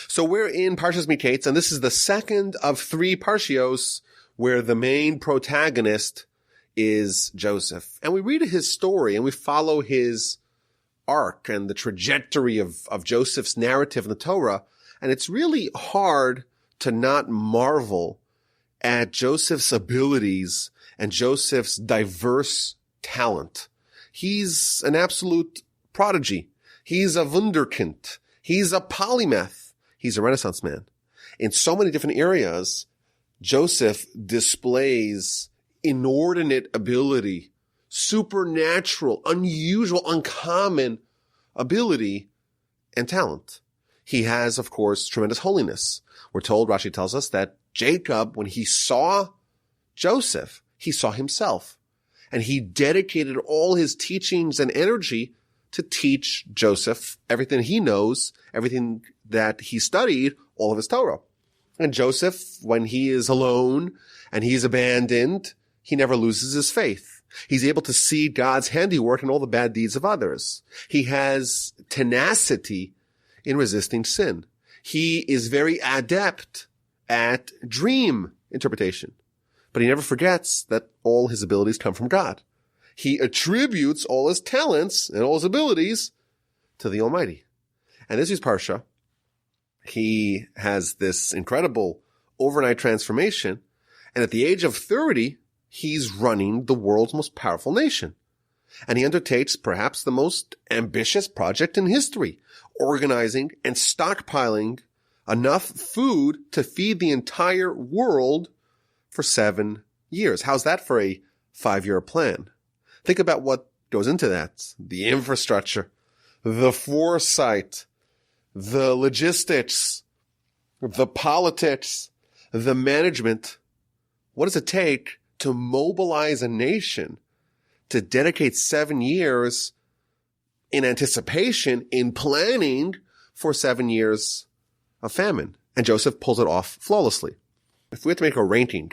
So we're in Parshas Mikeitz, and this is the second of three parshios where the main protagonist is Joseph. And we read his story and we follow his arc and the trajectory of Joseph's narrative in the Torah. And it's really hard to not marvel at Joseph's abilities and Joseph's diverse talent. He's an absolute prodigy. He's a wunderkind. He's a polymath. He's a Renaissance man. In so many different areas, Joseph displays inordinate ability, supernatural, unusual, uncommon ability and talent. He has, of course, tremendous holiness. We're told, Rashi tells us, that Jacob, when he saw Joseph, he saw himself. And he dedicated all his teachings and energy to teach Joseph everything he knows, everything that he studied, all of his Torah. And Joseph, when he is alone and he's abandoned, he never loses his faith. He's able to see God's handiwork in all the bad deeds of others. He has tenacity in resisting sin. He is very adept at dream interpretation, but he never forgets that all his abilities come from God. He attributes all his talents and all his abilities to the Almighty. And this is Parsha. He has this incredible overnight transformation. And at the age of 30, he's running the world's most powerful nation. And he undertakes perhaps the most ambitious project in history, organizing and stockpiling enough food to feed the entire world for 7 years. How's that for a 5-year plan? Think about what goes into that. The infrastructure, the foresight, the logistics, the politics, the management. What does it take to mobilize a nation to dedicate 7 years in anticipation, in planning for 7 years of famine? And Joseph pulls it off flawlessly. If we had to make a ranking,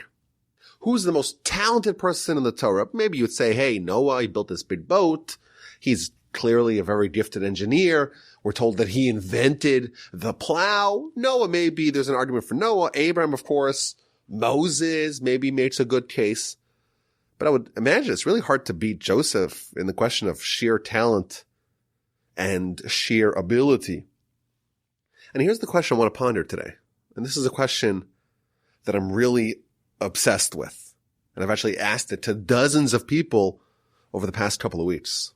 who's the most talented person in the Torah? Maybe you'd say, hey, Noah, he built this big boat. He's clearly a very gifted engineer. We're told that he invented the plow. Noah, maybe there's an argument for Noah. Abraham, of course. Moses maybe makes a good case. But I would imagine it's really hard to beat Joseph in the question of sheer talent and sheer ability. And here's the question I want to ponder today. And this is a question that I'm really obsessed with. And I've actually asked it to dozens of people over the past couple of weeks.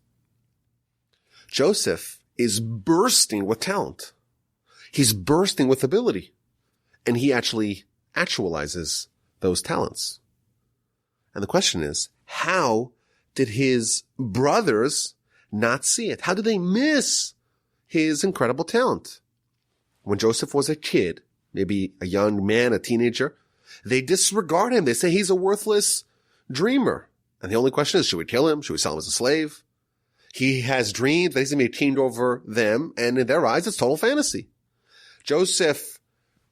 Joseph is bursting with talent. He's bursting with ability. And he actually actualizes those talents. And the question is, how did his brothers not see it? How did they miss his incredible talent? When Joseph was a kid, maybe a young man, a teenager, they disregard him. They say he's a worthless dreamer. And the only question is, should we kill him? Should we sell him as a slave? He has dreams that he's going to be king over them, and in their eyes, it's total fantasy. Joseph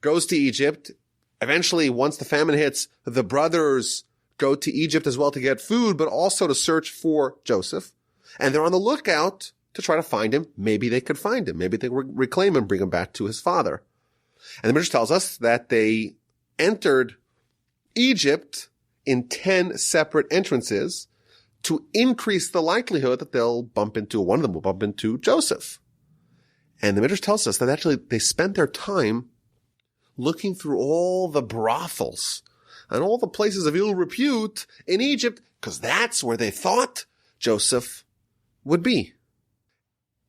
goes to Egypt. Eventually, once the famine hits, the brothers go to Egypt as well to get food, but also to search for Joseph. And they're on the lookout to try to find him. Maybe they could find him. Maybe they reclaim him, bring him back to his father. And the Midrash tells us that they entered Egypt in 10 separate entrances to increase the likelihood that one of them will bump into Joseph. And the Midrash tells us that actually they spent their time looking through all the brothels and all the places of ill repute in Egypt, because that's where they thought Joseph would be.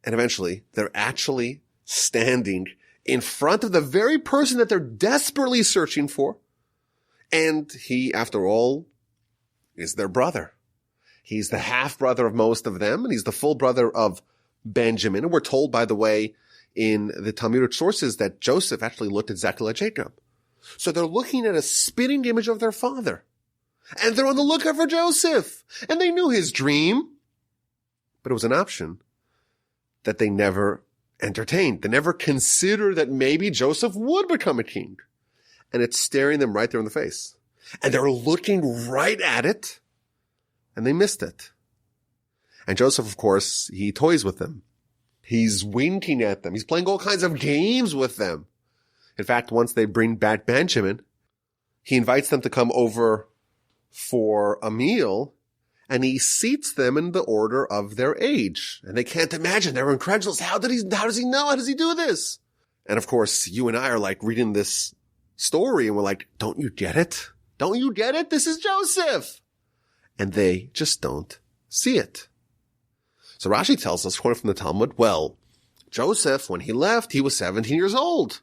And eventually, they're actually standing in front of the very person that they're desperately searching for. And he, after all, is their brother. He's the half-brother of most of them, and he's the full brother of Benjamin. And we're told, by the way, in the Talmudic sources that Joseph actually looked exactly like Jacob. So they're looking at a spitting image of their father. And they're on the lookout for Joseph. And they knew his dream. But it was an option that they never entertained. They never considered that maybe Joseph would become a king. And it's staring them right there in the face. And they're looking right at it. And they missed it. And Joseph, of course, he toys with them. He's winking at them. He's playing all kinds of games with them. In fact, once they bring back Benjamin, he invites them to come over for a meal, and he seats them in the order of their age. And they can't imagine. They're incredulous. How does he know? How does he do this? And of course, you and I are like reading this story and we're like, don't you get it? Don't you get it? This is Joseph. And they just don't see it. So Rashi tells us, quoted from the Talmud, well, Joseph, when he left, he was 17 years old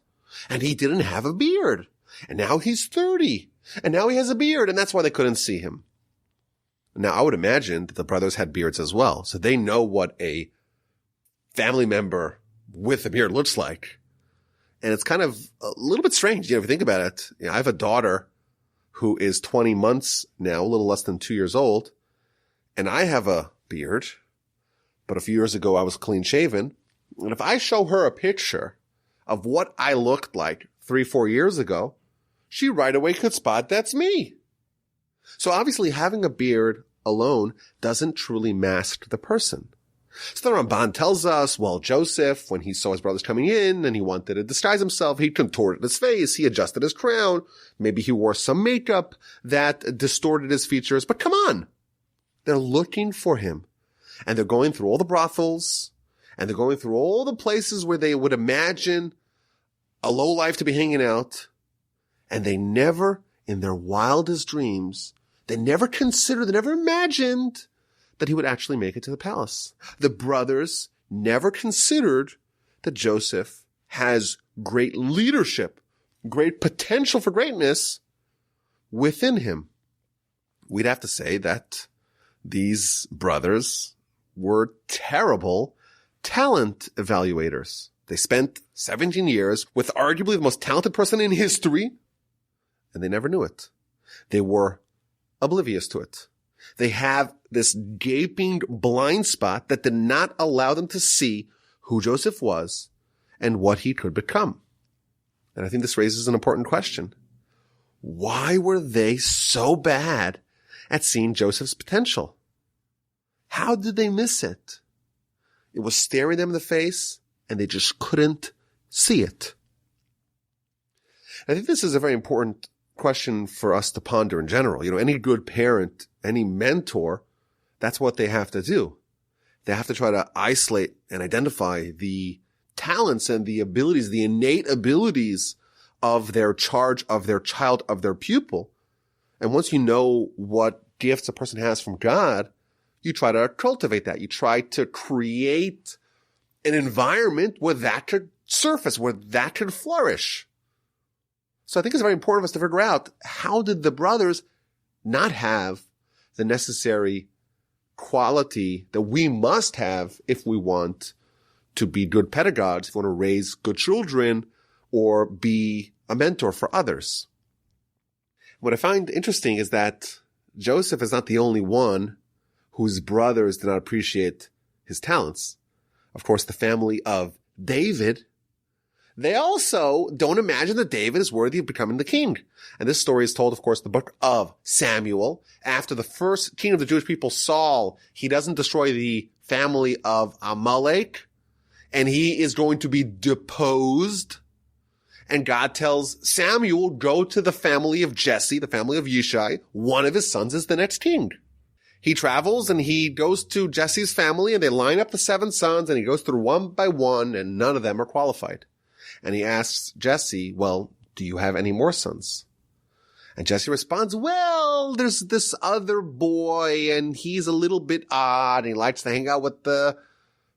and he didn't have a beard. And now he's 30 and now he has a beard, and that's why they couldn't see him. Now, I would imagine that the brothers had beards as well, so they know what a family member with a beard looks like. And it's kind of a little bit strange, if you think about it. I have a daughter who is 20 months now, a little less than 2 years old, and I have a beard, but a few years ago I was clean shaven. And if I show her a picture of what I looked like 3-4 years ago, she right away could spot that's me. So obviously having a beard alone doesn't truly mask the person. So the Ramban tells us, well, Joseph, when he saw his brothers coming in and he wanted to disguise himself, he contorted his face, he adjusted his crown, maybe he wore some makeup that distorted his features. But come on, they're looking for him. And they're going through all the brothels, and they're going through all the places where they would imagine a lowlife to be hanging out, and they never, in their wildest dreams, they never imagined that he would actually make it to the palace. The brothers never considered that Joseph has great leadership, great potential for greatness within him. We'd have to say that these brothers were terrible talent evaluators. They spent 17 years with arguably the most talented person in history, and they never knew it. They were oblivious to it. They have this gaping blind spot that did not allow them to see who Joseph was and what he could become. And I think this raises an important question. Why were they so bad at seeing Joseph's potential? How did they miss it? It was staring them in the face, and they just couldn't see it. I think this is a very important question for us to ponder in general. Any good parent, any mentor, that's what they have to do. They have to try to isolate and identify the talents and the abilities, the innate abilities of their charge, of their child, of their pupil. And once you know what gifts a person has from God, you try to cultivate that. You try to create an environment where that could surface, where that could flourish. So I think it's very important for us to figure out, how did the brothers not have the necessary quality that we must have if we want to be good pedagogues, if we want to raise good children or be a mentor for others? What I find interesting is that Joseph is not the only one whose brothers did not appreciate his talents. Of course, the family of David, they also don't imagine that David is worthy of becoming the king. And this story is told, of course, in the book of Samuel. After the first king of the Jewish people, Saul, he doesn't destroy the family of Amalek, and he is going to be deposed. And God tells Samuel, go to the family of Jesse, the family of Yishai. One of his sons is the next king. He travels and he goes to Jesse's family, and they line up the 7 sons, and he goes through one by one, and none of them are qualified. And he asks Jesse, well, do you have any more sons? And Jesse responds, well, there's this other boy, and he's a little bit odd, and he likes to hang out with the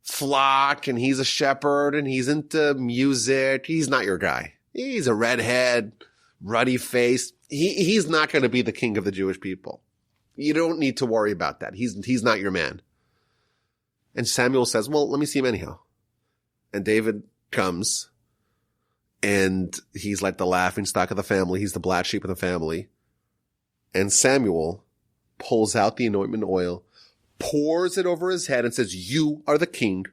flock, and he's a shepherd, and he's into music. He's not your guy. He's a redhead, ruddy face. He's not going to be the king of the Jewish people. You don't need to worry about that. He's not your man. And Samuel says, well, let me see him anyhow. And David comes, and he's like the laughing stock of the family. He's the black sheep of the family. And Samuel pulls out the anointment oil, pours it over his head, and says, you are the king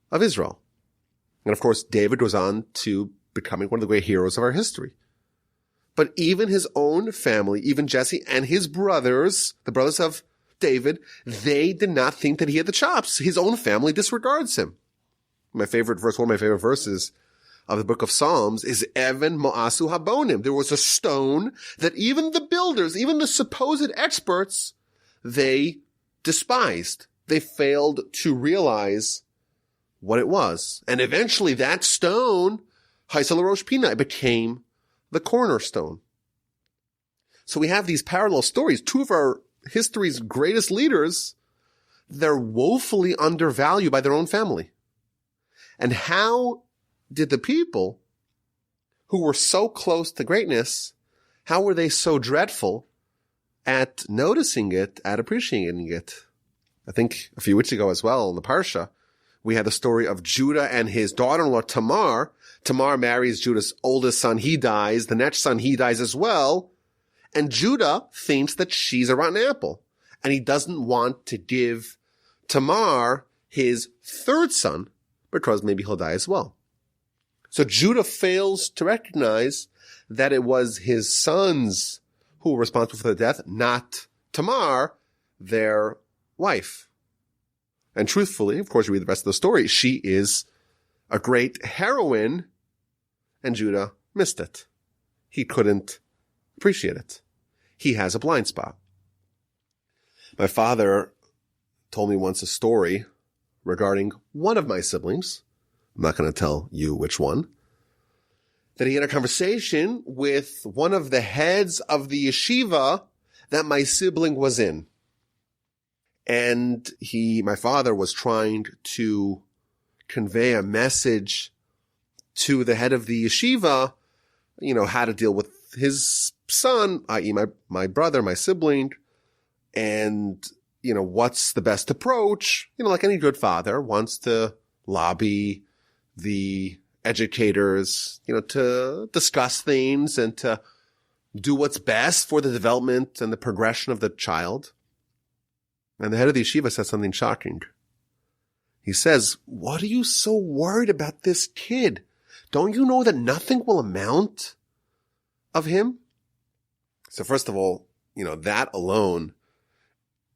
of Israel. And of course, David goes on to becoming one of the great heroes of our history. But even his own family, even Jesse and his brothers, the brothers of David, they did not think that he had the chops. His own family disregards him. One of my favorite verses of the book of Psalms is Evan Moasu Habonim. There was a stone that even the builders, even the supposed experts, they despised. They failed to realize what it was. And eventually that stone, Haisel Rosh Pina, became the cornerstone. So we have these parallel stories. Two of our history's greatest leaders, they're woefully undervalued by their own family. And how did the people who were so close to greatness, how were they so dreadful at noticing it, at appreciating it? I think a few weeks ago as well in the Parsha, we had the story of Judah and his daughter-in-law Tamar. Tamar marries Judah's oldest son. He dies. The next son, he dies as well. And Judah thinks that she's a rotten apple. And he doesn't want to give Tamar his third son because maybe he'll die as well. So Judah fails to recognize that it was his sons who were responsible for the death, not Tamar, their wife. And truthfully, of course, you read the rest of the story, she is a great heroine, and Judah missed it. He couldn't appreciate it. He has a blind spot. My father told me once a story regarding one of my siblings. I'm not going to tell you which one. That he had a conversation with one of the heads of the yeshiva that my sibling was in. And my father was trying to convey a message to the head of the yeshiva, how to deal with his son, i.e. my brother, my sibling, and, what's the best approach? Like any good father wants to lobby the educators, to discuss things and to do what's best for the development and the progression of the child. And the head of the yeshiva said something shocking. He says, "What are you so worried about this kid? Don't you know that nothing will amount of him?" So first of all, that alone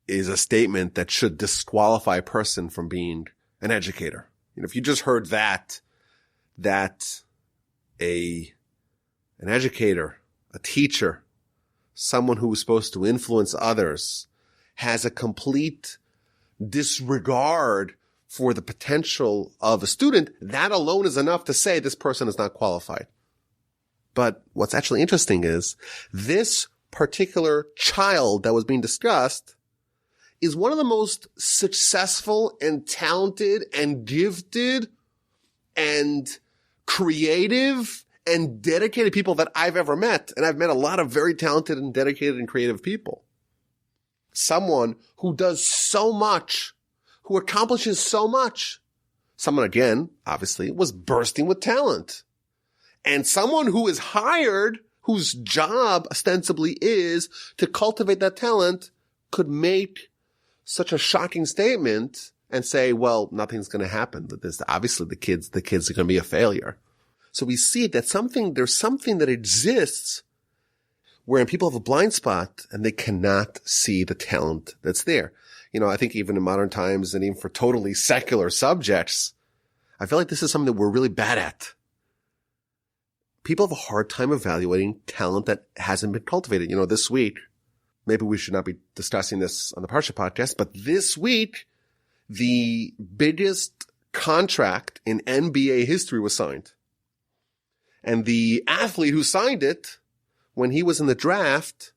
is a statement that should disqualify a person from being an educator. If you just heard that an educator, a teacher, someone who is supposed to influence others, has a complete disregard for the potential of a student, that alone is enough to say this person is not qualified. But what's actually interesting is this particular child that was being discussed is one of the most successful and talented and gifted and creative and dedicated people that I've ever met. And I've met a lot of very talented and dedicated and creative people. Someone who does so much, who accomplishes so much. Someone, again, obviously, was bursting with talent. And someone who is hired, whose job ostensibly is to cultivate that talent, could make such a shocking statement and say, well, nothing's going to happen. Obviously, the kids are going to be a failure. So we see that there's something that exists wherein people have a blind spot and they cannot see the talent that's there. I think even in modern times and even for totally secular subjects, I feel like this is something that we're really bad at. People have a hard time evaluating talent that hasn't been cultivated. This week, maybe we should not be discussing this on the Parsha podcast, but this week, the biggest contract in NBA history was signed. And the athlete who signed it, when he was in the draft,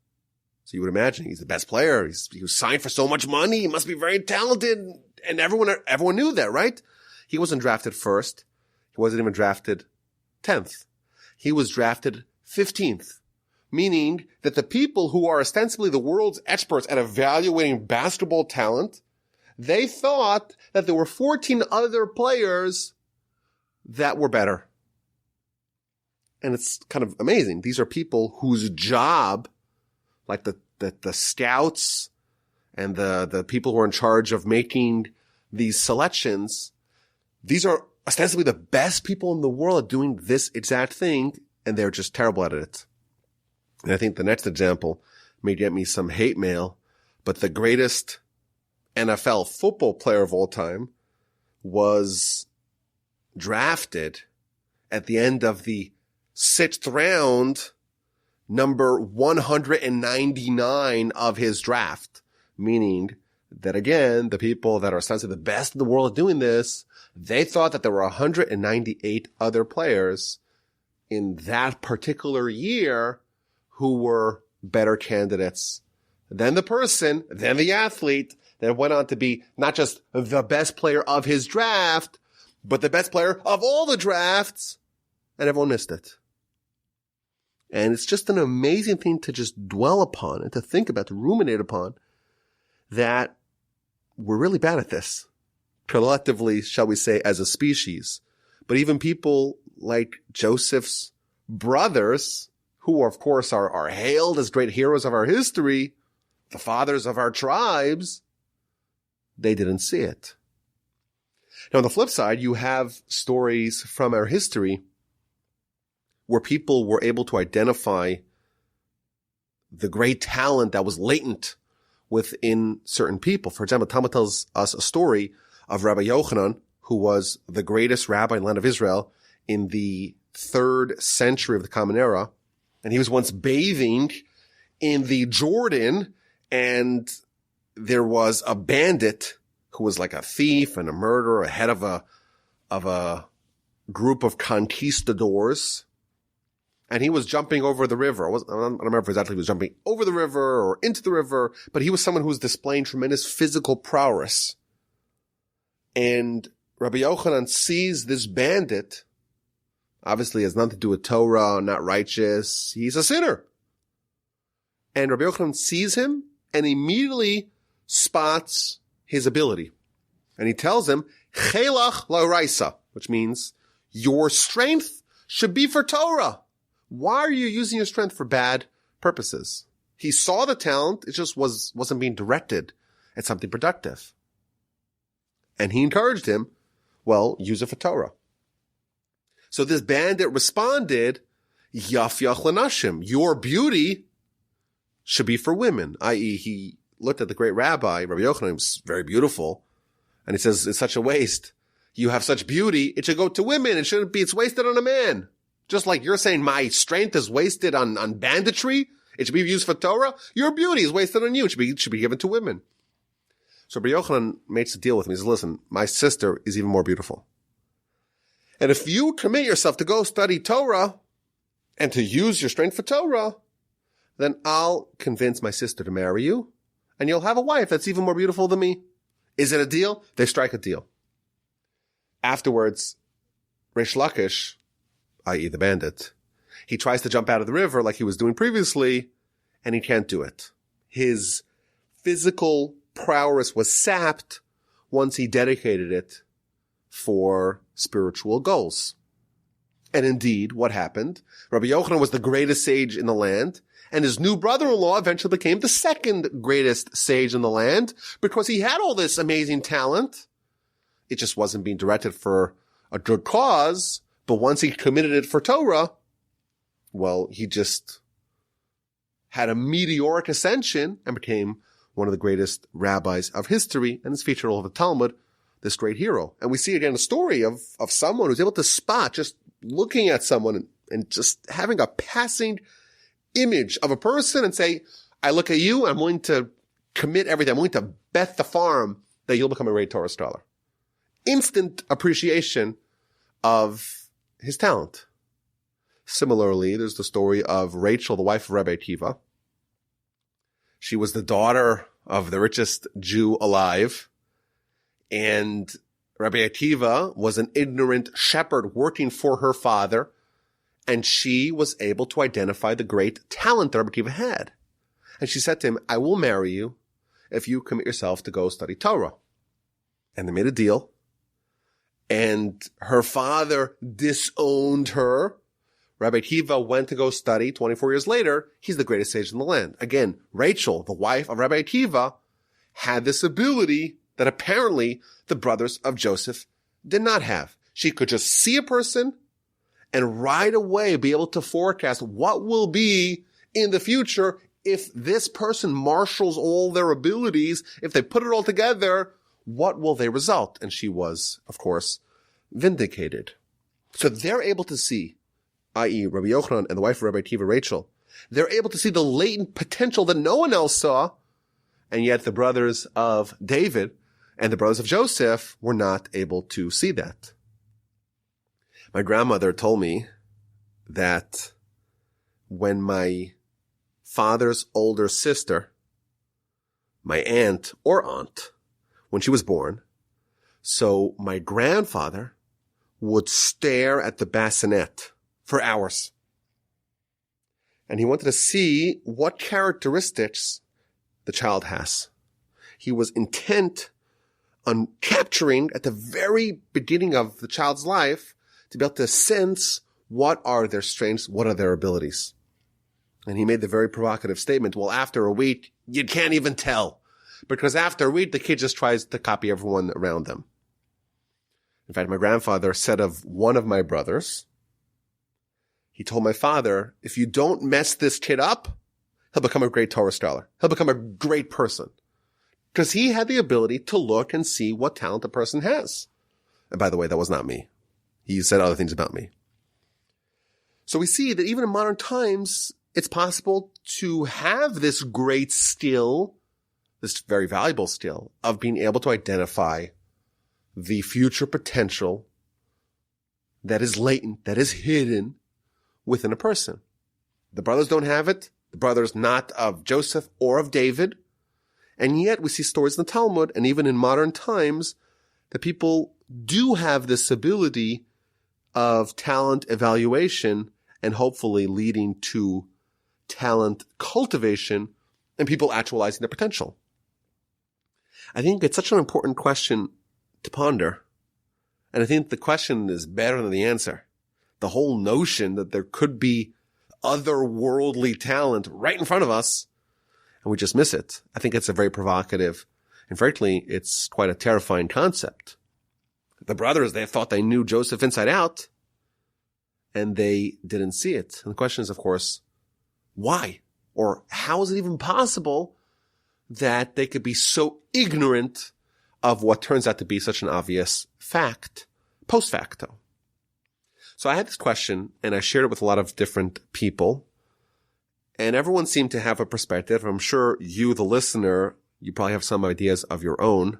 so you would imagine he's the best player. He was signed for so much money. He must be very talented. And everyone knew that, right? He wasn't drafted first. He wasn't even drafted 10th. He was drafted 15th, meaning that the people who are ostensibly the world's experts at evaluating basketball talent, they thought that there were 14 other players that were better. And it's kind of amazing. These are people whose job, like the scouts and the people who are in charge of making these selections, these are ostensibly the best people in the world at doing this exact thing, and they're just terrible at it. And I think the next example may get me some hate mail, but the greatest NFL football player of all time was drafted at the end of the 6th round, number 199 of his draft, meaning that again, the people that are ostensibly the best in the world at doing this, they thought that there were 198 other players in that particular year who were better candidates than the person, than the athlete that went on to be not just the best player of his draft, but the best player of all the drafts, and everyone missed it. And it's just an amazing thing to just dwell upon and to think about, to ruminate upon, that we're really bad at this. Collectively, shall we say, as a species. But even people like Joseph's brothers, who of course are hailed as great heroes of our history, the fathers of our tribes, they didn't see it. Now, on the flip side, you have stories from our history where people were able to identify the great talent that was latent within certain people. For example, Talmud tells us a story of Rabbi Yochanan, who was the greatest rabbi in the land of Israel in the 3rd century of the Common Era. And he was once bathing in the Jordan, and there was a bandit who was like a thief and a murderer, a head of a group of conquistadors. And he was jumping over the river. I don't remember exactly if he was jumping over the river or into the river, but he was someone who was displaying tremendous physical prowess. And Rabbi Yochanan sees this bandit. Obviously, has nothing to do with Torah, not righteous. He's a sinner. And Rabbi Yochanan sees him and immediately spots his ability. And he tells him, Chelach la'oraisa, which means your strength should be for Torah. Why are you using your strength for bad purposes? He saw the talent. It just wasn't being directed at something productive. And he encouraged him, well, use it for Torah. So this bandit responded, Yaf yach lanashim, your beauty should be for women, i.e. he looked at the great rabbi, Rabbi Yochanan, who was very beautiful, and he says, it's such a waste. You have such beauty, it should go to women. It shouldn't be, it's wasted on a man. Just like you're saying my strength is wasted on banditry, it should be used for Torah. Your beauty is wasted on you. It should be given to women. So Rabbi Yochanan makes a deal with me. He says, listen, my sister is even more beautiful. And if you commit yourself to go study Torah and to use your strength for Torah, then I'll convince my sister to marry you, and you'll have a wife that's even more beautiful than me. Is it a deal? They strike a deal. Afterwards, Reish Lakish, i.e. the bandit, he tries to jump out of the river like he was doing previously, and he can't do it. His physical prowess was sapped once he dedicated it for spiritual goals. And indeed, what happened? Rabbi Yochanan was the greatest sage in the land, and his new brother-in-law eventually became the second greatest sage in the land because he had all this amazing talent. It just wasn't being directed for a good cause, but once he committed it for Torah, well, he just had a meteoric ascension and became one of the greatest rabbis of history, and is featured all over the Talmud, this great hero. And we see again a story of someone who's able to spot, just looking at someone and just having a passing image of a person and say, I look at you, I'm willing to commit everything. I'm willing to bet the farm that you'll become a great Torah scholar. Instant appreciation of his talent. Similarly, there's the story of Rachel, the wife of Rabbi Akiva. She was the daughter of the richest Jew alive. And Rabbi Akiva was an ignorant shepherd working for her father. And she was able to identify the great talent that Rabbi Akiva had. And she said to him, I will marry you if you commit yourself to go study Torah. And they made a deal. And her father disowned her. Rabbi Akiva went to go study. 24 years later, he's the greatest sage in the land. Again, Rachel, the wife of Rabbi Akiva, had this ability that apparently the brothers of Joseph did not have. She could just see a person and right away be able to forecast what will be in the future if this person marshals all their abilities, if they put it all together, what will they result? And she was, of course, vindicated. So they're able to see, i.e. Rabbi Yochanan and the wife of Rabbi Akiva, Rachel, they're able to see the latent potential that no one else saw, and yet the brothers of David and the brothers of Joseph were not able to see that. My grandmother told me that when my father's older sister, my aunt, when she was born, so my grandfather would stare at the bassinet for hours. And he wanted to see what characteristics the child has. He was intent on capturing at the very beginning of the child's life to be able to sense what are their strengths, what are their abilities. And he made the very provocative statement, well, after a week, you can't even tell. Because after a week, the kid just tries to copy everyone around them. In fact, my grandfather said of one of my brothers, he told my father, if you don't mess this kid up, he'll become a great Torah scholar. He'll become a great person. Because he had the ability to look and see what talent a person has. And by the way, that was not me. He said other things about me. So we see that even in modern times, it's possible to have this great skill, this very valuable skill, of being able to identify the future potential that is latent, that is hidden within a person. The brothers don't have it. The brothers not of Joseph or of David. And yet we see stories in the Talmud and even in modern times that people do have this ability of talent evaluation and hopefully leading to talent cultivation and people actualizing their potential. I think it's such an important question to ponder. And I think the question is better than the answer. The whole notion that there could be otherworldly talent right in front of us and we just miss it. I think it's a very provocative and frankly, it's quite a terrifying concept. The brothers, they thought they knew Joseph inside out and they didn't see it. And the question is, of course, why? Or how is it even possible that they could be so ignorant of what turns out to be such an obvious fact, post facto? So I had this question and I shared it with a lot of different people and everyone seemed to have a perspective. I'm sure you, the listener, you probably have some ideas of your own.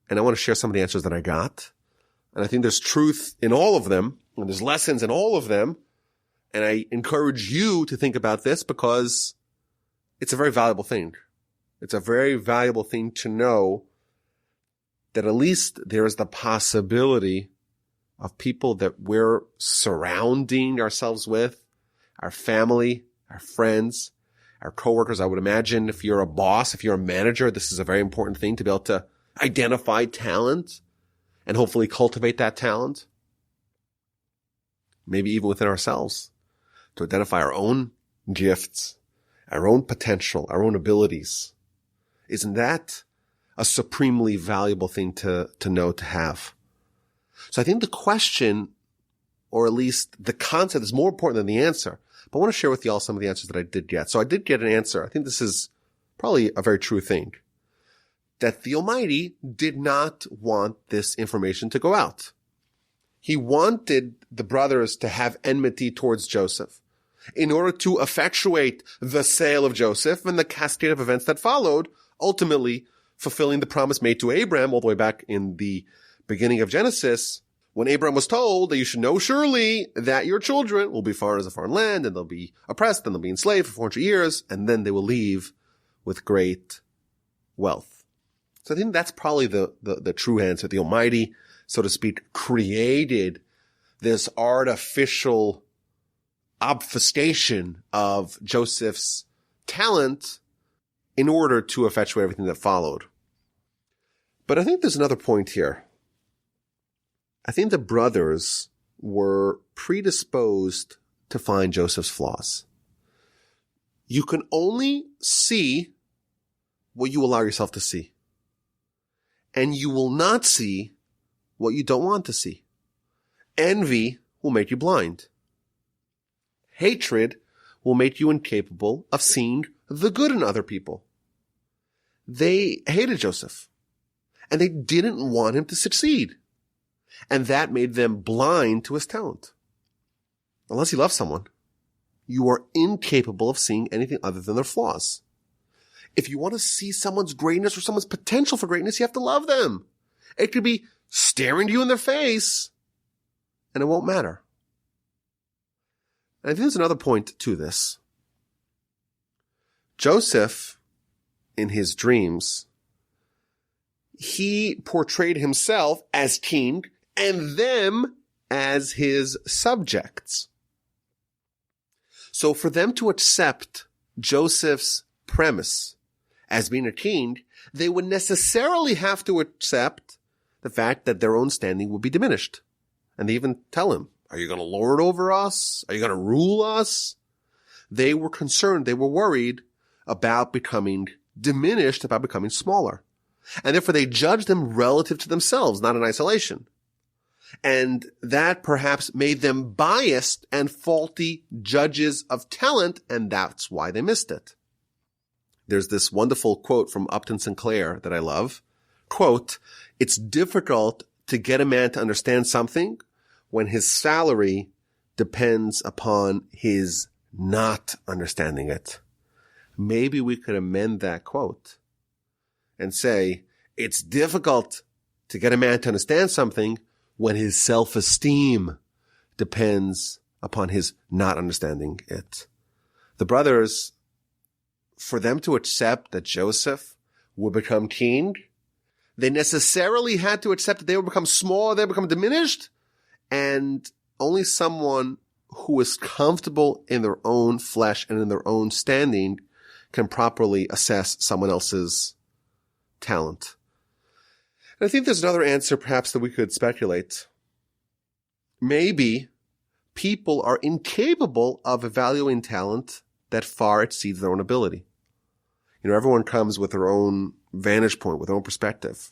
And I want to share some of the answers that I got. And I think there's truth in all of them and there's lessons in all of them. And I encourage you to think about this because it's a very valuable thing. It's a very valuable thing to know that at least there is the possibility of people that we're surrounding ourselves with, our family, our friends, our coworkers. I would imagine if you're a boss, if you're a manager, this is a very important thing to be able to identify talent and hopefully cultivate that talent. Maybe even within ourselves to identify our own gifts, our own potential, our own abilities. Isn't that a supremely valuable thing to know, to have? So I think the question, or at least the concept, is more important than the answer. But I want to share with you all some of the answers that I did get. So I did get an answer. I think this is probably a very true thing. That the Almighty did not want this information to go out. He wanted the brothers to have enmity towards Joseph in order to effectuate the sale of Joseph and the cascade of events that followed, ultimately fulfilling the promise made to Abraham all the way back in the beginning of Genesis, when Abraham was told that you should know surely that your children will be foreigners of foreign land and they'll be oppressed and they'll be enslaved for 400 years and then they will leave with great wealth. So I think that's probably the true answer. The Almighty, so to speak, created this artificial obfuscation of Joseph's talent in order to effectuate everything that followed. But I think there's another point here. I think the brothers were predisposed to find Joseph's flaws. You can only see what you allow yourself to see. And you will not see what you don't want to see. Envy will make you blind. Hatred will make you incapable of seeing the good in other people. They hated Joseph. And they didn't want him to succeed. And that made them blind to his talent. Unless you love someone, you are incapable of seeing anything other than their flaws. If you want to see someone's greatness or someone's potential for greatness, you have to love them. It could be staring you in their face, and it won't matter. And I think there's another point to this. Joseph, in his dreams, he portrayed himself as king and them as his subjects. So for them to accept Joseph's premise as being a king, they would necessarily have to accept the fact that their own standing would be diminished. And they even tell him, are you going to lord over us? Are you going to rule us? They were concerned, they were worried about becoming diminished, about becoming smaller. And therefore they judged them relative to themselves, not in isolation. And that perhaps made them biased and faulty judges of talent, and that's why they missed it. There's this wonderful quote from Upton Sinclair that I love. Quote, "It's difficult to get a man to understand something when his salary depends upon his not understanding it." Maybe we could amend that quote and say, it's difficult to get a man to understand something when his self-esteem depends upon his not understanding it. The brothers, for them to accept that Joseph would become king, they necessarily had to accept that they would become small, they would become diminished, and only someone who is comfortable in their own flesh and in their own standing can properly assess someone else's talent. And I think there's another answer perhaps that we could speculate. Maybe people are incapable of evaluating talent that far exceeds their own ability. You know, everyone comes with their own vantage point, with their own perspective.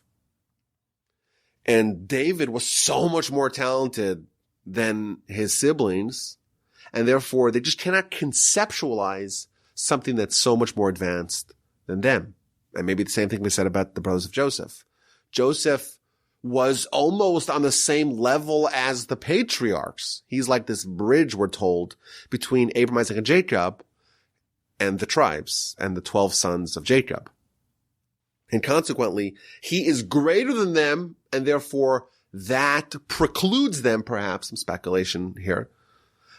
And David was so much more talented than his siblings, and therefore they just cannot conceptualize something that's so much more advanced than them. And maybe the same thing we said about the brothers of Joseph. Joseph was almost on the same level as the patriarchs. He's like this bridge, we're told, between Abraham, Isaac, and Jacob and the tribes and the 12 sons of Jacob. And consequently, he is greater than them, and therefore that precludes them, perhaps some speculation here,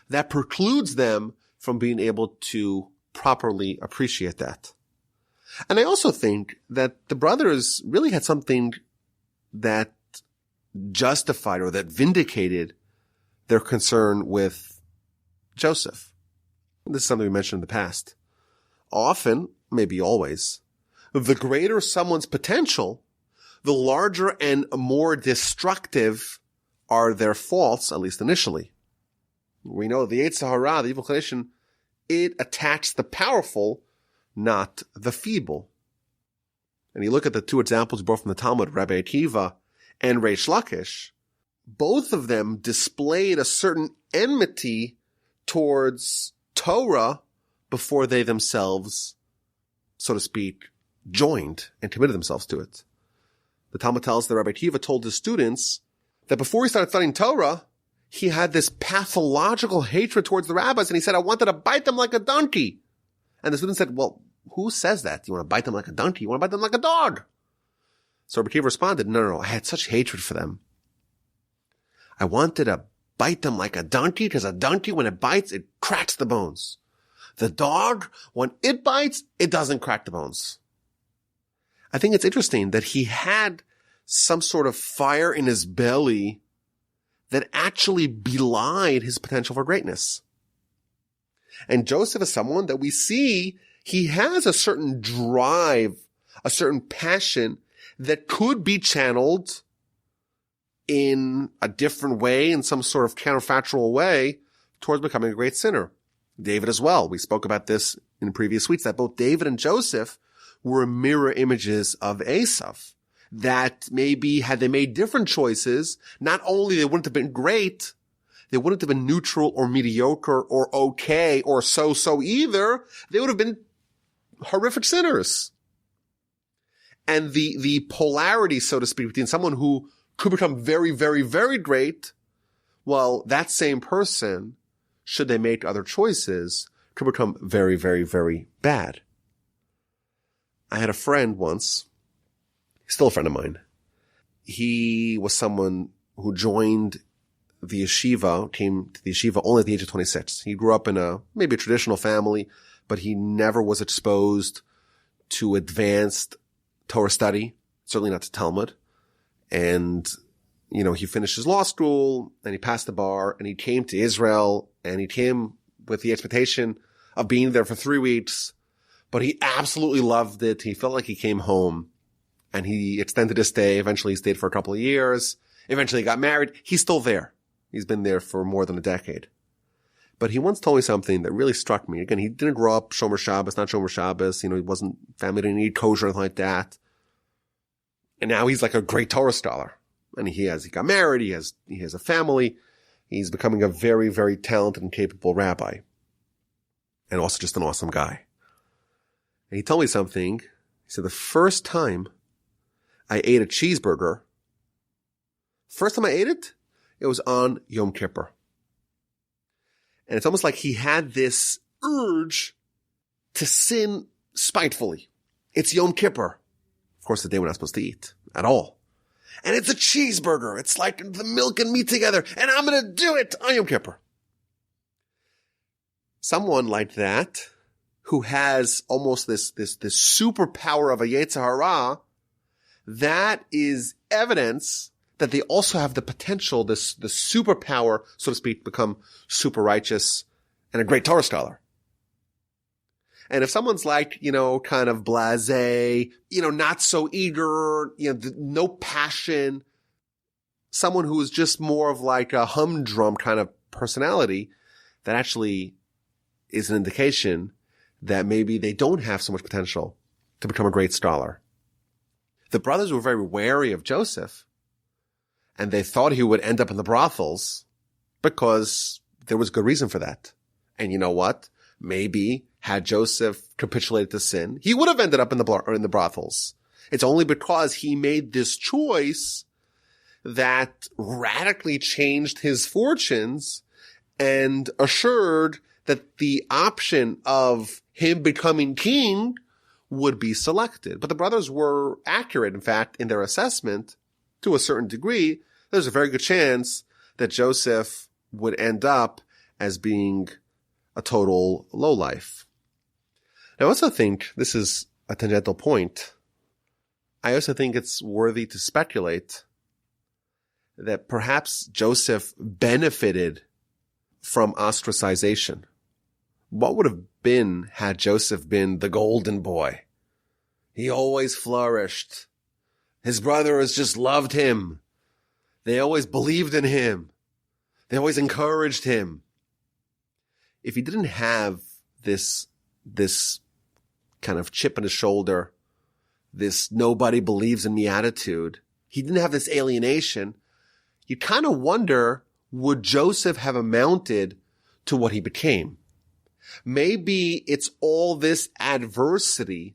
that precludes them from being able to properly appreciate that. And I also think that the brothers really had something that justified or that vindicated their concern with Joseph. This is something we mentioned in the past. Often, maybe always, the greater someone's potential, the larger and more destructive are their faults, at least initially. We know the Yetzer Hara, the evil inclination, it attacks the powerful, not the feeble. And you look at the two examples brought from the Talmud, Rabbi Akiva and Reish Lakish, both of them displayed a certain enmity towards Torah before they themselves, so to speak, joined and committed themselves to it. The Talmud tells that Rabbi Akiva told his students that before he started studying Torah, he had this pathological hatred towards the rabbis, and he said, I wanted to bite them like a donkey. And the student said, well, who says that? You want to bite them like a donkey? You want to bite them like a dog? So Rabbi Akiva responded, no, I had such hatred for them. I wanted to bite them like a donkey, because a donkey, when it bites, it cracks the bones. The dog, when it bites, it doesn't crack the bones. I think it's interesting that he had some sort of fire in his belly that actually belied his potential for greatness. And Joseph is someone that we see he has a certain drive, a certain passion that could be channeled in a different way, in some sort of counterfactual way, towards becoming a great sinner. David as well. We spoke about this in previous weeks, that both David and Joseph were mirror images of Esav. That maybe had they made different choices, not only they wouldn't have been great, they wouldn't have been neutral or mediocre or okay or so-so either. They would have been horrific sinners. And the polarity, so to speak, between someone who could become very, very, very great, while that same person, should they make other choices, could become very, very, very bad. I had a friend once, still a friend of mine. He was someone who joined the yeshiva, came to the yeshiva only at the age of 26. He grew up in maybe a traditional family, but he never was exposed to advanced Torah study, certainly not to Talmud. And, he finished his law school and he passed the bar and he came to Israel and he came with the expectation of being there for 3 weeks, but he absolutely loved it. He felt like he came home and he extended his stay. Eventually he stayed for a couple of years. Eventually he got married. He's still there. He's been there for more than a decade. But he once told me something that really struck me. Again, he didn't grow up Shomer Shabbos, not Shomer Shabbos. He wasn't, family didn't eat kosher or anything like that. And now he's like a great Torah scholar. And he got married. He has a family. He's becoming a very, very talented and capable rabbi. And also just an awesome guy. And he told me something. He said, the first time I ate a cheeseburger, it was on Yom Kippur. And it's almost like he had this urge to sin spitefully. It's Yom Kippur. Of course, the day we're not supposed to eat at all. And it's a cheeseburger. It's like the milk and meat together. And I'm going to do it on Yom Kippur. Someone like that, who has almost this superpower of a Yetzer Hara, that is evidence that they also have the potential, the superpower, so to speak, to become super righteous and a great Torah scholar. And if someone's like, kind of blasé, not so eager, no passion, someone who is just more of like a humdrum kind of personality, that actually is an indication that maybe they don't have so much potential to become a great scholar. The brothers were very wary of Joseph, and they thought he would end up in the brothels because there was good reason for that. And you know what? Maybe had Joseph capitulated to sin, he would have ended up in the brothels. It's only because he made this choice that radically changed his fortunes and assured that the option of him becoming king would be selected. But the brothers were accurate, in fact, in their assessment to a certain degree. There's a very good chance that Joseph would end up as being a total lowlife. I also think, this is a tangential point, I also think it's worthy to speculate that perhaps Joseph benefited from ostracization. What would have been had Joseph been the golden boy? He always flourished. His brothers just loved him. They always believed in him. They always encouraged him. If he didn't have this kind of chip on his shoulder, this nobody believes in me attitude, he didn't have this alienation, you kind of wonder, would Joseph have amounted to what he became? Maybe it's all this adversity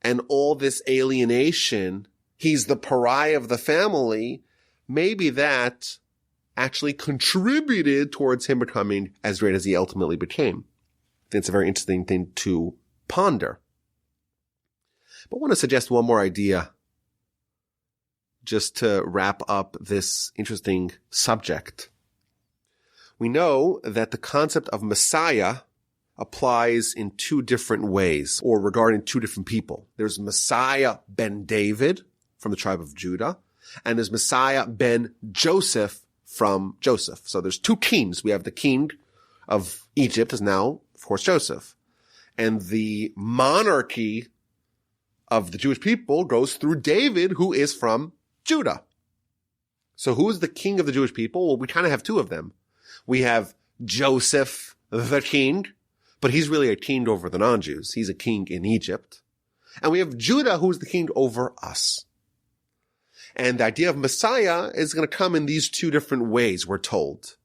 and all this alienation. He's the pariah of the family. Maybe that actually contributed towards him becoming as great as he ultimately became. I think it's a very interesting thing to ponder. But I want to suggest one more idea just to wrap up this interesting subject. We know that the concept of Messiah applies in two different ways, or regarding two different people. There's Messiah ben David from the tribe of Judah, and there's Messiah ben Joseph from Joseph. So there's two kings. We have the king of Egypt is now, of course, Joseph. And the monarchy of the Jewish people goes through David, who is from Judah. So who is the king of the Jewish people? Well, we kind of have two of them. We have Joseph, the king, but he's really a king over the non-Jews. He's a king in Egypt. And we have Judah, who's the king over us. And the idea of Messiah is going to come in these two different ways, we're told.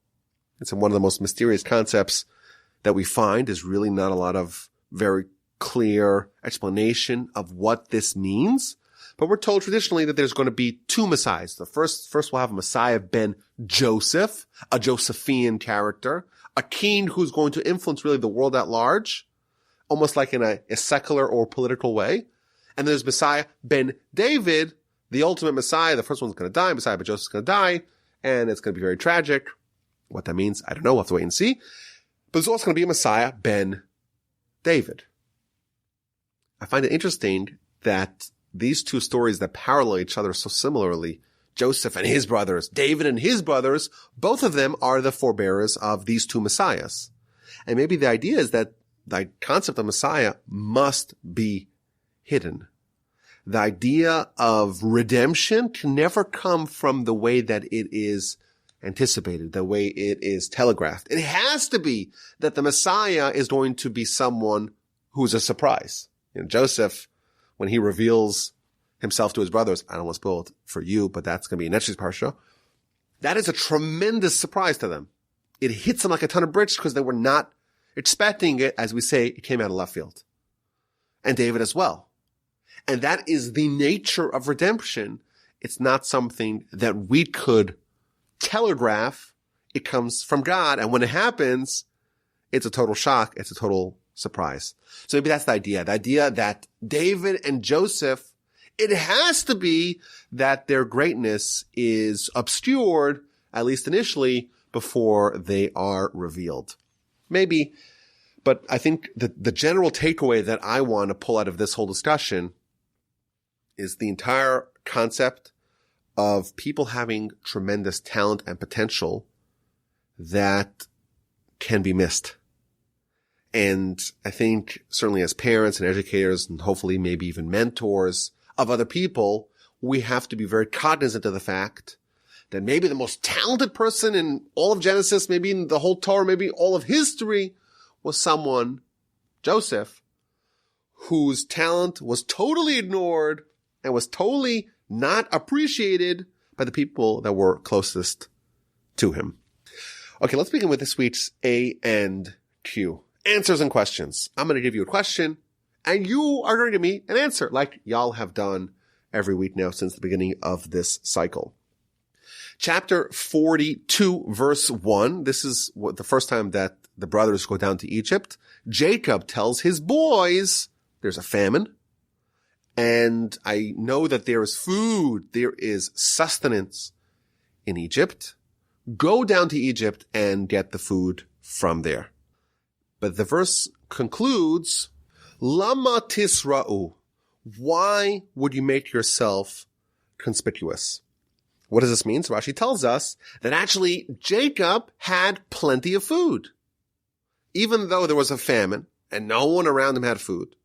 It's one of the most mysterious concepts that we find. Is really not a lot of very clear explanation of what this means. But we're told traditionally that there's going to be two Messiahs. The first we'll have a Messiah ben Joseph, a Josephian character, a king who's going to influence really the world at large, almost like in a secular or political way. And there's Messiah ben David, the ultimate Messiah. The first one's going to die. Messiah ben Joseph's going to die, and it's going to be very tragic. What that means, I don't know. We'll have to wait and see. But there's also going to be a Messiah ben David. I find it interesting that these two stories that parallel each other so similarly, Joseph and his brothers, David and his brothers, both of them are the forebearers of these two Messiahs. And maybe the idea is that the concept of Messiah must be hidden. The idea of redemption can never come from the way that it is anticipated, the way it is telegraphed. It has to be that the Messiah is going to be someone who's a surprise. Joseph, when he reveals himself to his brothers, I don't want to spoil it for you, but that's going to be next week's parsha. That is a tremendous surprise to them. It hits them like a ton of bricks because they were not expecting it. As we say, it came out of left field. And David as well. And that is the nature of redemption. It's not something that we could telegraph. It comes from God. And when it happens, it's a total shock. It's a total surprise. So maybe that's the idea that David and Joseph, it has to be that their greatness is obscured, at least initially, before they are revealed. Maybe, but I think the general takeaway that I want to pull out of this whole discussion is the entire concept of people having tremendous talent and potential that can be missed. And I think certainly as parents and educators and hopefully maybe even mentors of other people, we have to be very cognizant of the fact that maybe the most talented person in all of Genesis, maybe in the whole Torah, maybe all of history, was someone, Joseph, whose talent was totally ignored and was totally not appreciated by the people that were closest to him. Okay, let's begin with this week's A and Q. Answers and questions. I'm going to give you a question, and you are going to give me an answer, like y'all have done every week now since the beginning of this cycle. Chapter 42, verse 1. This is the first time that the brothers go down to Egypt. Jacob tells his boys there's a famine, and I know that there is food, there is sustenance in Egypt. Go down to Egypt and get the food from there. But the verse concludes, Lama tisra'u. Why would you make yourself conspicuous? What does this mean? So Rashi tells us that actually Jacob had plenty of food. Even though there was a famine and no one around him had food,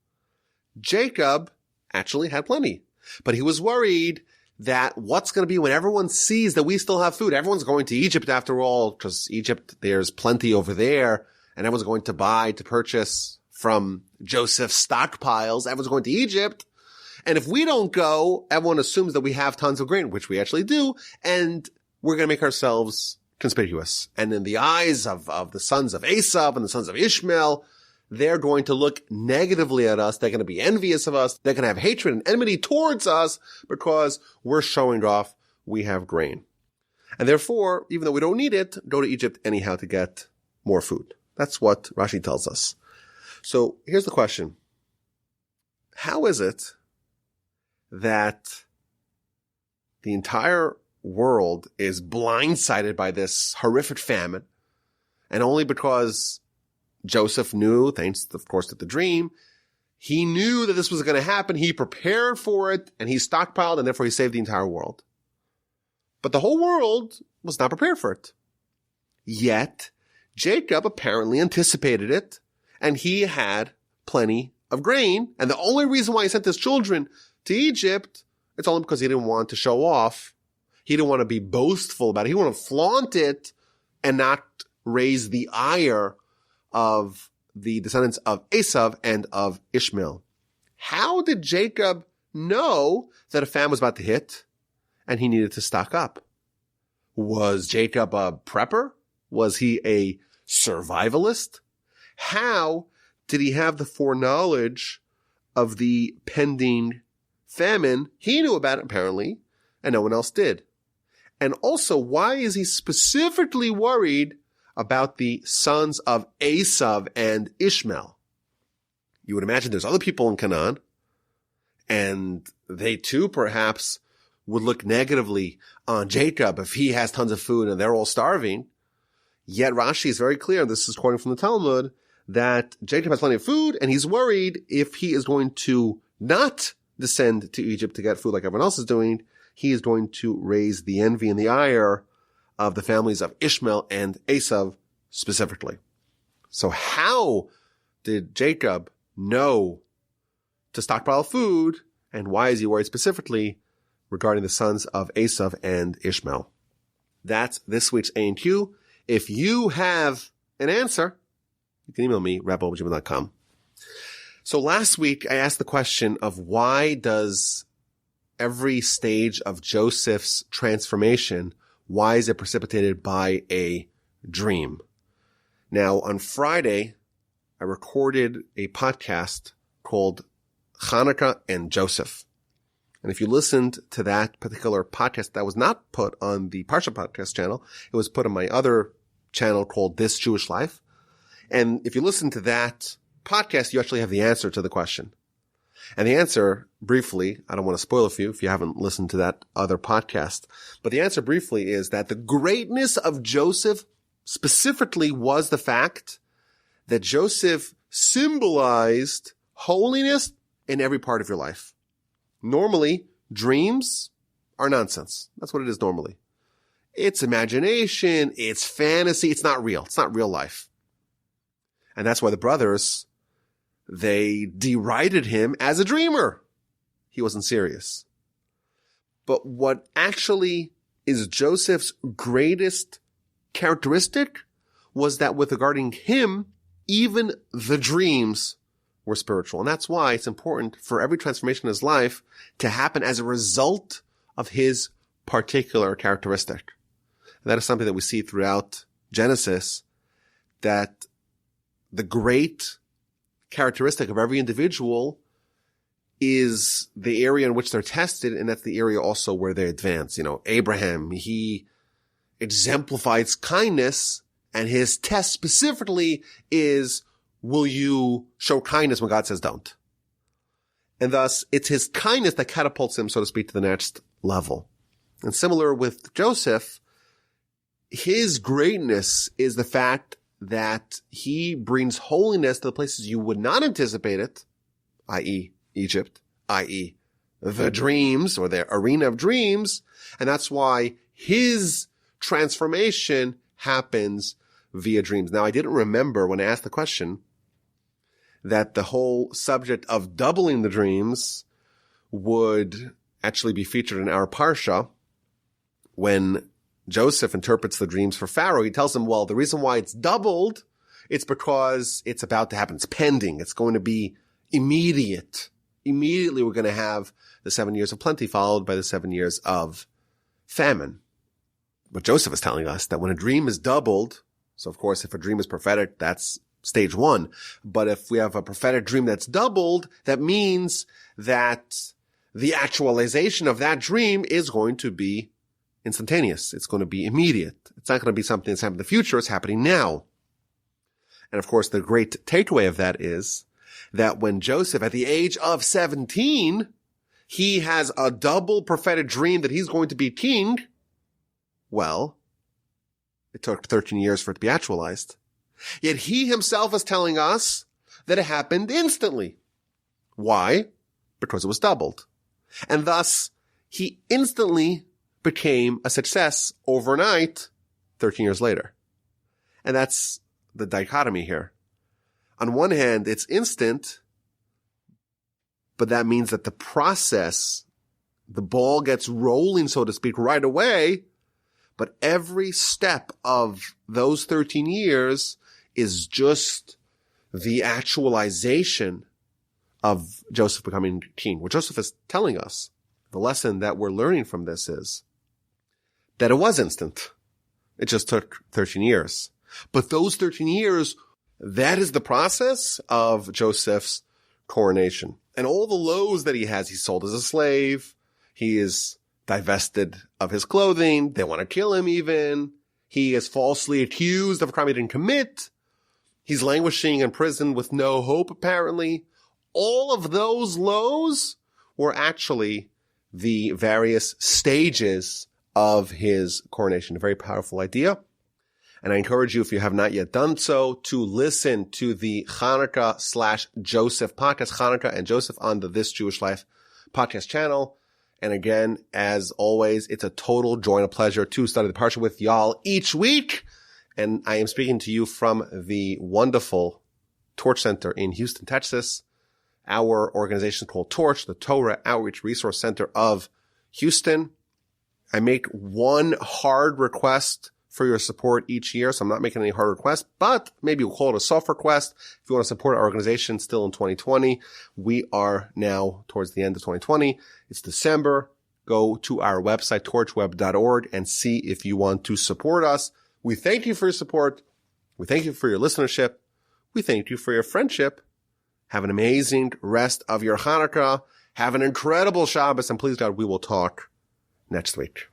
Jacob actually had plenty. But he was worried that what's going to be when everyone sees that we still have food? Everyone's going to Egypt after all, because Egypt, there's plenty over there, and everyone's going to buy, to purchase from Joseph's stockpiles. Everyone's going to Egypt. And if we don't go, everyone assumes that we have tons of grain, which we actually do, and we're going to make ourselves conspicuous. And in the eyes of the sons of Esau and the sons of Ishmael, they're going to look negatively at us. They're going to be envious of us. They're going to have hatred and enmity towards us because we're showing off we have grain. And therefore, even though we don't need it, go to Egypt anyhow to get more food. That's what Rashi tells us. So here's the question. How is it that the entire world is blindsided by this horrific famine, and only because Joseph knew, thanks of course to the dream, he knew that this was going to happen, he prepared for it, and he stockpiled, and therefore he saved the entire world. But the whole world was not prepared for it. Yet, Jacob apparently anticipated it, and he had plenty of grain, and the only reason why he sent his children to Egypt, it's only because he didn't want to show off. He didn't want to be boastful about it. He wanted to flaunt it and not raise the ire of the descendants of Esau and of Ishmael. How did Jacob know that a famine was about to hit and he needed to stock up? Was Jacob a prepper? Was he a survivalist? How did he have the foreknowledge of the pending famine, he knew about it apparently, and no one else did. And also, why is he specifically worried about the sons of Esav and Ishmael? You would imagine there's other people in Canaan, and they too perhaps would look negatively on Jacob if he has tons of food and they're all starving. Yet Rashi is very clear, and this is quoting from the Talmud, that Jacob has plenty of food, and he's worried if he is going to not descend to Egypt to get food like everyone else is doing, he is going to raise the envy and the ire of the families of Ishmael and Esav specifically. So how did Jacob know to stockpile food, and why is he worried specifically regarding the sons of Esav and Ishmael? That's this week's A&Q. If you have an answer, you can email me, rabbi@gmail.com. So last week I asked the question of why does every stage of Joseph's transformation, why is it precipitated by a dream? Now, on Friday, I recorded a podcast called Hanukkah and Joseph. And if you listened to that particular podcast that was not put on the Parsha podcast channel, it was put on my other channel called This Jewish Life. And if you listen to that podcast, you actually have the answer to the question. And the answer, briefly, I don't want to spoil it for you if you haven't listened to that other podcast, but the answer briefly is that the greatness of Joseph specifically was the fact that Joseph symbolized holiness in every part of your life. Normally, dreams are nonsense. That's what it is normally. It's imagination, it's fantasy, it's not real. It's not real life. And that's why the brothers, they derided him as a dreamer. He wasn't serious. But what actually is Joseph's greatest characteristic was that with regarding him, even the dreams were spiritual. And that's why it's important for every transformation in his life to happen as a result of his particular characteristic. And that is something that we see throughout Genesis, that the great characteristic of every individual is the area in which they're tested, and that's the area also where they advance. Abraham, he exemplifies kindness, and his test specifically is, will you show kindness when God says don't? And thus, it's his kindness that catapults him, so to speak, to the next level. And similar with Joseph, his greatness is the fact that he brings holiness to the places you would not anticipate it, i.e. Egypt, i.e. the dreams or the arena of dreams. And that's why his transformation happens via dreams. Now, I didn't remember when I asked the question that the whole subject of doubling the dreams would actually be featured in our Parsha. When Joseph interprets the dreams for Pharaoh, he tells him, well, the reason why it's doubled, it's because it's about to happen. It's pending. It's going to be immediate. Immediately we're going to have the 7 years of plenty followed by the 7 years of famine. But Joseph is telling us that when a dream is doubled, so of course if a dream is prophetic, that's stage one. But if we have a prophetic dream that's doubled, that means that the actualization of that dream is going to be instantaneous. It's going to be immediate. It's not going to be something that's happening in the future. It's happening now. And of course, the great takeaway of that is that when Joseph, at the age of 17, he has a double prophetic dream that he's going to be king, well, it took 13 years for it to be actualized. Yet he himself is telling us that it happened instantly. Why? Because it was doubled. And thus, he instantly became a success overnight 13 years later. And that's the dichotomy here. On one hand, it's instant, but that means that the process, the ball gets rolling, so to speak, right away. But every step of those 13 years is just the actualization of Joseph becoming king. What Joseph is telling us, the lesson that we're learning from this is that it was instant. It just took 13 years. But those 13 years, that is the process of Joseph's coronation. And all the loaves that he has, he's sold as a slave. He is divested of his clothing. They want to kill him even. He is falsely accused of a crime he didn't commit. He's languishing in prison with no hope, apparently. All of those lows were actually the various stages of his coronation. A very powerful idea. And I encourage you, if you have not yet done so, to listen to the Hanukkah/Joseph podcast, Hanukkah and Joseph, on the This Jewish Life podcast channel. And again, as always, it's a total joy and a pleasure to study the Parsha with y'all each week. And I am speaking to you from the wonderful Torch Center in Houston, Texas. Our organization is called Torch, the Torah Outreach Resource Center of Houston. I make one hard request for your support each year, so I'm not making any hard requests, but maybe we'll call it a soft request. If you want to support our organization still in 2020, we are now towards the end of 2020. It's December. Go to our website, torchweb.org, and see if you want to support us. We thank you for your support. We thank you for your listenership. We thank you for your friendship. Have an amazing rest of your Hanukkah. Have an incredible Shabbos, and please God, we will talk next week.